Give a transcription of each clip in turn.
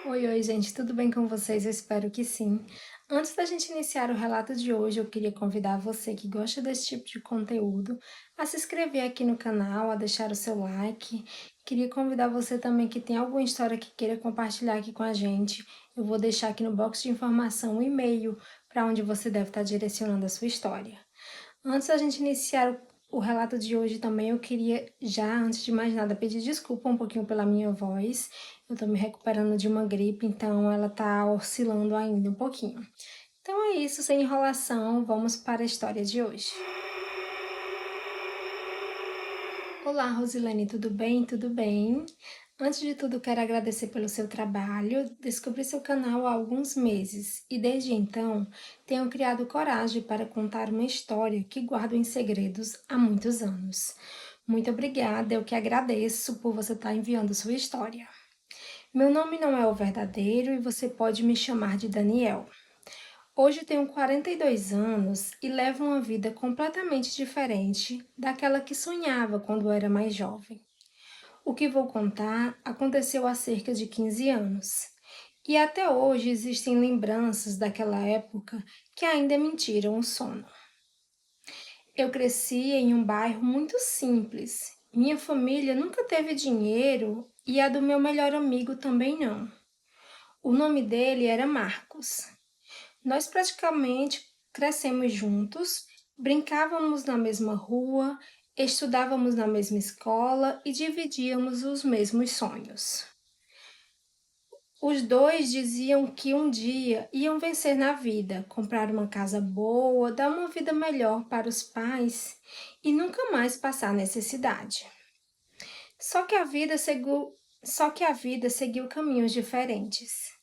Oi, oi, gente, tudo bem com vocês? Eu espero que sim. Antes da gente iniciar o relato de hoje, eu queria convidar você que gosta desse tipo de conteúdo a se inscrever aqui no canal, a deixar o seu like. Queria convidar você também que tem alguma história que queira compartilhar aqui com a gente. Eu vou deixar aqui no box de informação um e-mail para onde você deve estar direcionando a sua história. Antes da gente iniciar o relato de hoje também, eu queria já, antes de mais nada, pedir desculpa um pouquinho pela minha voz. Eu tô me recuperando de uma gripe, então ela tá oscilando ainda um pouquinho. Então é isso, sem enrolação, vamos para a história de hoje. Olá, Rosilene, tudo bem? Tudo bem? Antes de tudo, quero agradecer pelo seu trabalho. Descobri seu canal há alguns meses e desde então tenho criado coragem para contar uma história que guardo em segredos há muitos anos. Muito obrigada, eu que agradeço por você estar enviando sua história. Meu nome não é o verdadeiro e você pode me chamar de Daniel. Hoje tenho 42 anos e levo uma vida completamente diferente daquela que sonhava quando era mais jovem. O que vou contar aconteceu há cerca de 15 anos. E até hoje existem lembranças daquela época que ainda me tiram o sono. Eu cresci em um bairro muito simples. Minha família nunca teve dinheiro e a do meu melhor amigo também não. O nome dele era Marcos. Nós praticamente crescemos juntos, brincávamos na mesma rua, estudávamos na mesma escola e dividíamos os mesmos sonhos. Os dois diziam que um dia iam vencer na vida, comprar uma casa boa, dar uma vida melhor para os pais e nunca mais passar necessidade. Só que a vida seguiu, só que a vida seguiu caminhos diferentes.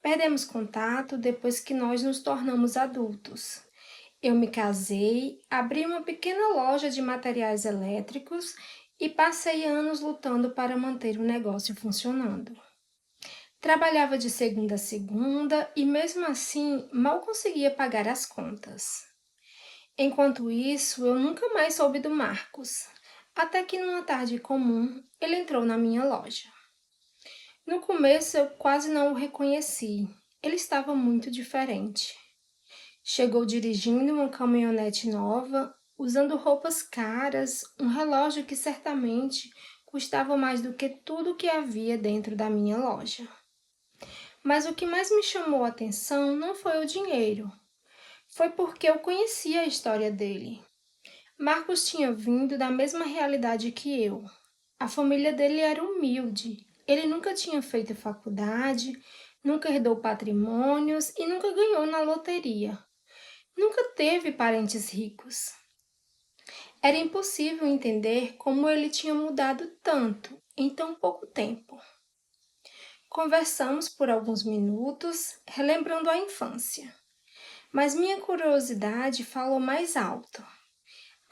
Perdemos contato depois que nós nos tornamos adultos. Eu me casei, abri uma pequena loja de materiais elétricos e passei anos lutando para manter o negócio funcionando. Trabalhava de segunda a segunda e, mesmo assim, mal conseguia pagar as contas. Enquanto isso, eu nunca mais soube do Marcos, até que numa tarde comum ele entrou na minha loja. No começo eu quase não o reconheci, ele estava muito diferente. Chegou dirigindo uma caminhonete nova, usando roupas caras, um relógio que certamente custava mais do que tudo que havia dentro da minha loja. Mas o que mais me chamou a atenção não foi o dinheiro, foi porque eu conhecia a história dele. Marcos tinha vindo da mesma realidade que eu. A família dele era humilde, ele nunca tinha feito faculdade, nunca herdou patrimônios e nunca ganhou na loteria. Nunca teve parentes ricos. Era impossível entender como ele tinha mudado tanto em tão pouco tempo. Conversamos por alguns minutos, relembrando a infância, mas minha curiosidade falou mais alto.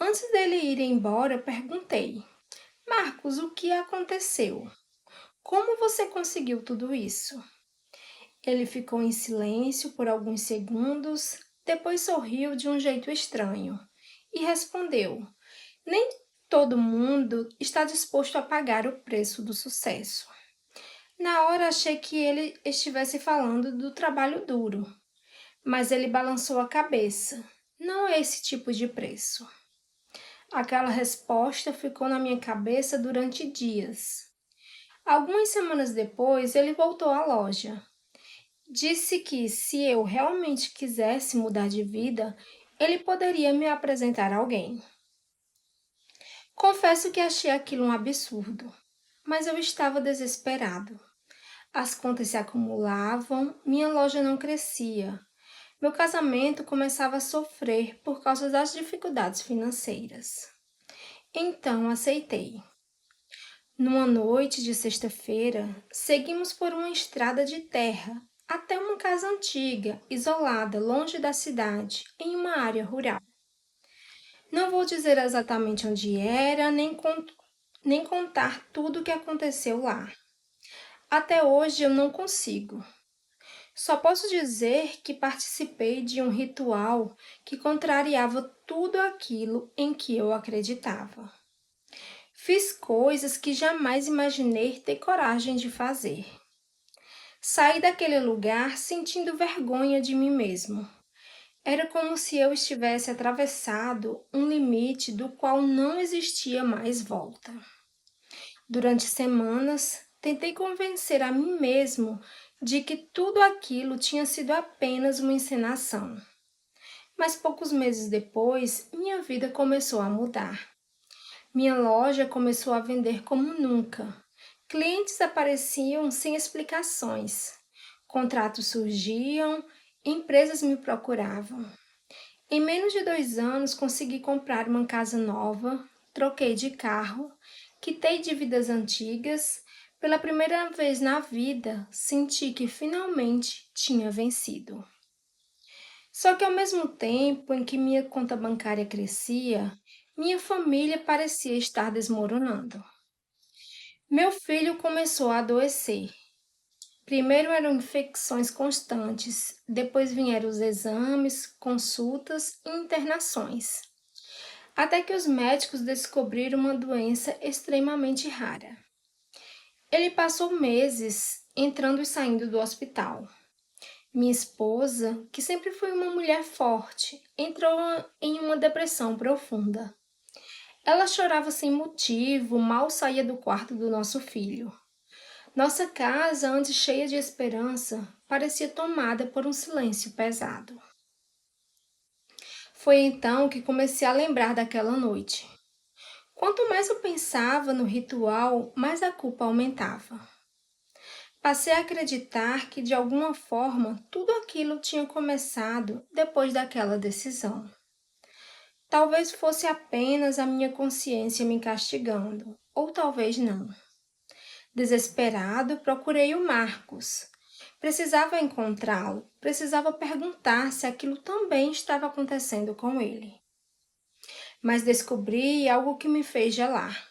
Antes dele ir embora, eu perguntei: Marcos, o que aconteceu? Como você conseguiu tudo isso? Ele ficou em silêncio por alguns segundos, depois sorriu de um jeito estranho e respondeu: Nem todo mundo está disposto a pagar o preço do sucesso. Na hora achei que ele estivesse falando do trabalho duro, mas ele balançou a cabeça. Não é esse tipo de preço. Aquela resposta ficou na minha cabeça durante dias. Algumas semanas depois, ele voltou à loja. Disse que, se eu realmente quisesse mudar de vida, ele poderia me apresentar alguém. Confesso que achei aquilo um absurdo, mas eu estava desesperado. As contas se acumulavam, minha loja não crescia. Meu casamento começava a sofrer por causa das dificuldades financeiras. Então aceitei. Numa noite de sexta-feira, seguimos por uma estrada de terra até uma casa antiga, isolada, longe da cidade, em uma área rural. Não vou dizer exatamente onde era, nem contar tudo o que aconteceu lá. Até hoje eu não consigo. Só posso dizer que participei de um ritual que contrariava tudo aquilo em que eu acreditava. Fiz coisas que jamais imaginei ter coragem de fazer. Saí daquele lugar sentindo vergonha de mim mesmo. Era como se eu estivesse atravessado um limite do qual não existia mais volta. Durante semanas, tentei convencer a mim mesmo de que tudo aquilo tinha sido apenas uma encenação. Mas poucos meses depois, minha vida começou a mudar. Minha loja começou a vender como nunca. Clientes apareciam sem explicações. Contratos surgiam, empresas me procuravam. Em menos de 2 anos, consegui comprar uma casa nova, troquei de carro, quitei dívidas antigas. Pela primeira vez na vida, senti que finalmente tinha vencido. Só que ao mesmo tempo em que minha conta bancária crescia, minha família parecia estar desmoronando. Meu filho começou a adoecer. Primeiro eram infecções constantes, depois vieram os exames, consultas e internações. Até que os médicos descobriram uma doença extremamente rara. Ele passou meses entrando e saindo do hospital. Minha esposa, que sempre foi uma mulher forte, entrou em uma depressão profunda. Ela chorava sem motivo, mal saía do quarto do nosso filho. Nossa casa, antes cheia de esperança, parecia tomada por um silêncio pesado. Foi então que comecei a lembrar daquela noite. Quanto mais eu pensava no ritual, mais a culpa aumentava. Passei a acreditar que, de alguma forma, tudo aquilo tinha começado depois daquela decisão. Talvez fosse apenas a minha consciência me castigando, ou talvez não. Desesperado, procurei o Marcos. Precisava encontrá-lo, precisava perguntar se aquilo também estava acontecendo com ele. Mas descobri algo que me fez gelar.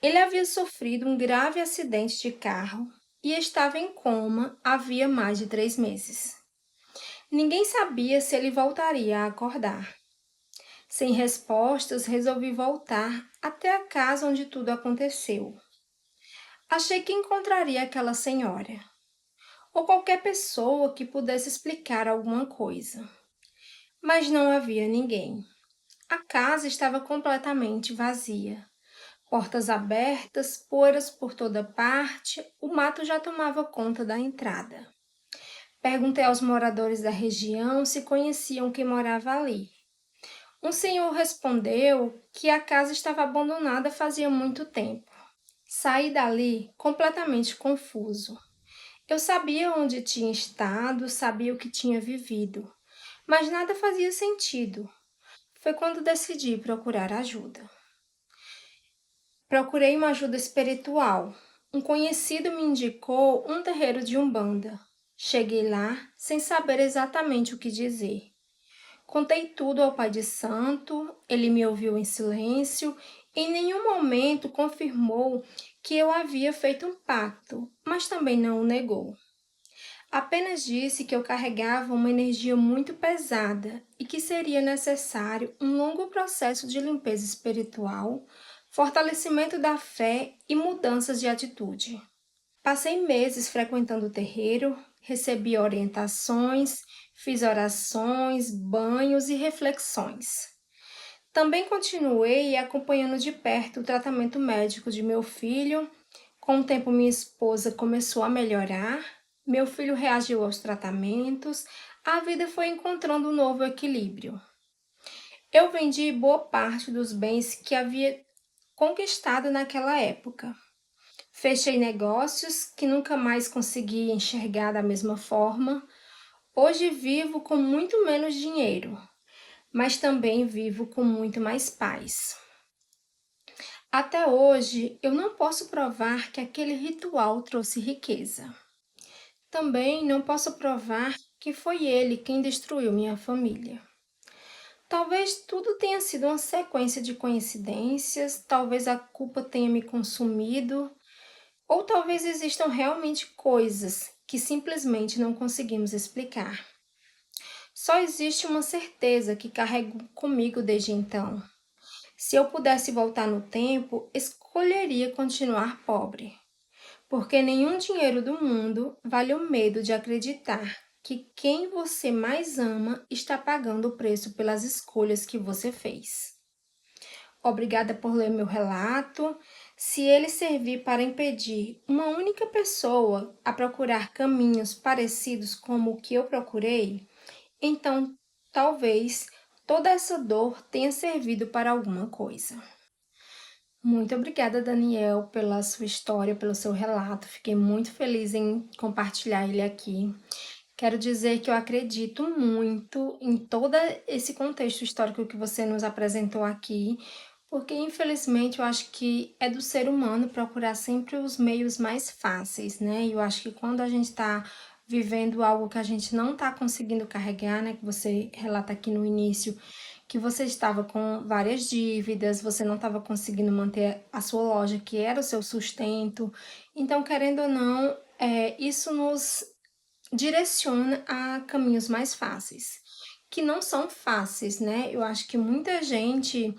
Ele havia sofrido um grave acidente de carro e estava em coma havia mais de 3 meses. Ninguém sabia se ele voltaria a acordar. Sem respostas, resolvi voltar até a casa onde tudo aconteceu. Achei que encontraria aquela senhora, ou qualquer pessoa que pudesse explicar alguma coisa. Mas não havia ninguém. A casa estava completamente vazia. Portas abertas, poeiras por toda parte, o mato já tomava conta da entrada. Perguntei aos moradores da região se conheciam quem morava ali. Um senhor respondeu que a casa estava abandonada fazia muito tempo. Saí dali completamente confuso. Eu sabia onde tinha estado, sabia o que tinha vivido, mas nada fazia sentido. Foi quando decidi procurar ajuda. Procurei uma ajuda espiritual. Um conhecido me indicou um terreiro de Umbanda. Cheguei lá sem saber exatamente o que dizer. Contei tudo ao Pai de Santo, ele me ouviu em silêncio e em nenhum momento confirmou que eu havia feito um pacto, mas também não o negou. Apenas disse que eu carregava uma energia muito pesada e que seria necessário um longo processo de limpeza espiritual, fortalecimento da fé e mudanças de atitude. Passei meses frequentando o terreiro, recebi orientações, fiz orações, banhos e reflexões. Também continuei acompanhando de perto o tratamento médico de meu filho. Com o tempo, minha esposa começou a melhorar, meu filho reagiu aos tratamentos, a vida foi encontrando um novo equilíbrio. Eu vendi boa parte dos bens que havia conquistado naquela época. Fechei negócios que nunca mais consegui enxergar da mesma forma. Hoje vivo com muito menos dinheiro, mas também vivo com muito mais paz. Até hoje, eu não posso provar que aquele ritual trouxe riqueza. Também não posso provar que foi ele quem destruiu minha família. Talvez tudo tenha sido uma sequência de coincidências, talvez a culpa tenha me consumido, ou talvez existam realmente coisas que simplesmente não conseguimos explicar. Só existe uma certeza que carrego comigo desde então. Se eu pudesse voltar no tempo, escolheria continuar pobre. porque nenhum dinheiro do mundo vale o medo de acreditar que quem você mais ama está pagando o preço pelas escolhas que você fez. Obrigada por ler meu relato. Se ele servir para impedir uma única pessoa a procurar caminhos parecidos como o que eu procurei, então talvez toda essa dor tenha servido para alguma coisa. Muito obrigada, Daniel, pela sua história, pelo seu relato. Fiquei muito feliz em compartilhar ele aqui. Quero dizer que eu acredito muito em todo esse contexto histórico que você nos apresentou aqui, porque infelizmente eu acho que é do ser humano procurar sempre os meios mais fáceis, né? E eu acho que quando a gente está vivendo algo que a gente não está conseguindo carregar, né? Que você relata aqui no início, que você estava com várias dívidas, você não estava conseguindo manter a sua loja, que era o seu sustento. Então, querendo ou não, isso nos direciona a caminhos mais fáceis, que não são fáceis, né? Eu acho que muita gente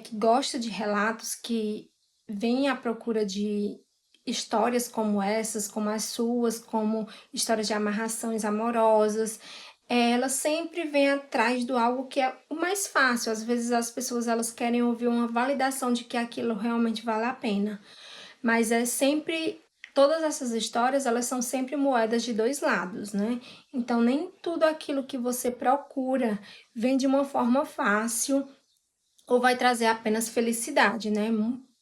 que gosta de relatos, que vem à procura de histórias como essas, como as suas, como histórias de amarrações amorosas, ela sempre vem atrás do algo que é o mais fácil. Às vezes as pessoas elas querem ouvir uma validação de que aquilo realmente vale a pena, mas é sempre todas essas histórias, elas são sempre moedas de dois lados, né? Então nem tudo aquilo que você procura vem de uma forma fácil ou vai trazer apenas felicidade, né?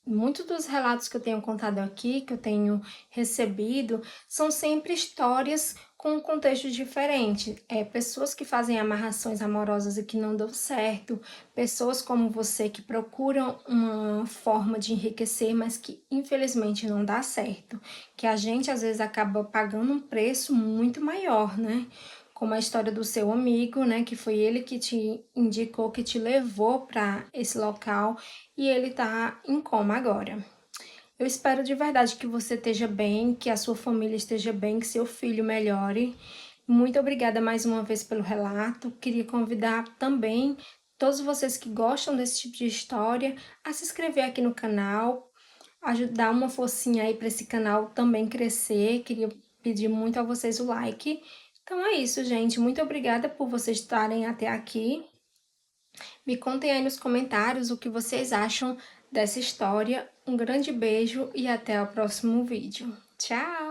Muitos dos relatos que eu tenho contado aqui, que eu tenho recebido, são sempre histórias com um contexto diferente. Pessoas que fazem amarrações amorosas e que não dão certo, pessoas como você que procuram uma forma de enriquecer, mas que infelizmente não dá certo, que a gente às vezes acaba pagando um preço muito maior, né? Como a história do seu amigo, né, que foi ele que te indicou, que te levou para esse local e ele tá em coma agora. Eu espero de verdade que você esteja bem, que a sua família esteja bem, que seu filho melhore. Muito obrigada mais uma vez pelo relato. Queria convidar também todos vocês que gostam desse tipo de história a se inscrever aqui no canal, ajudar uma forcinha aí para esse canal também crescer. Queria pedir muito a vocês o like. Então é isso, gente. Muito obrigada por vocês estarem até aqui. Me contem aí nos comentários o que vocês acham dessa história. Um grande beijo e até o próximo vídeo. Tchau!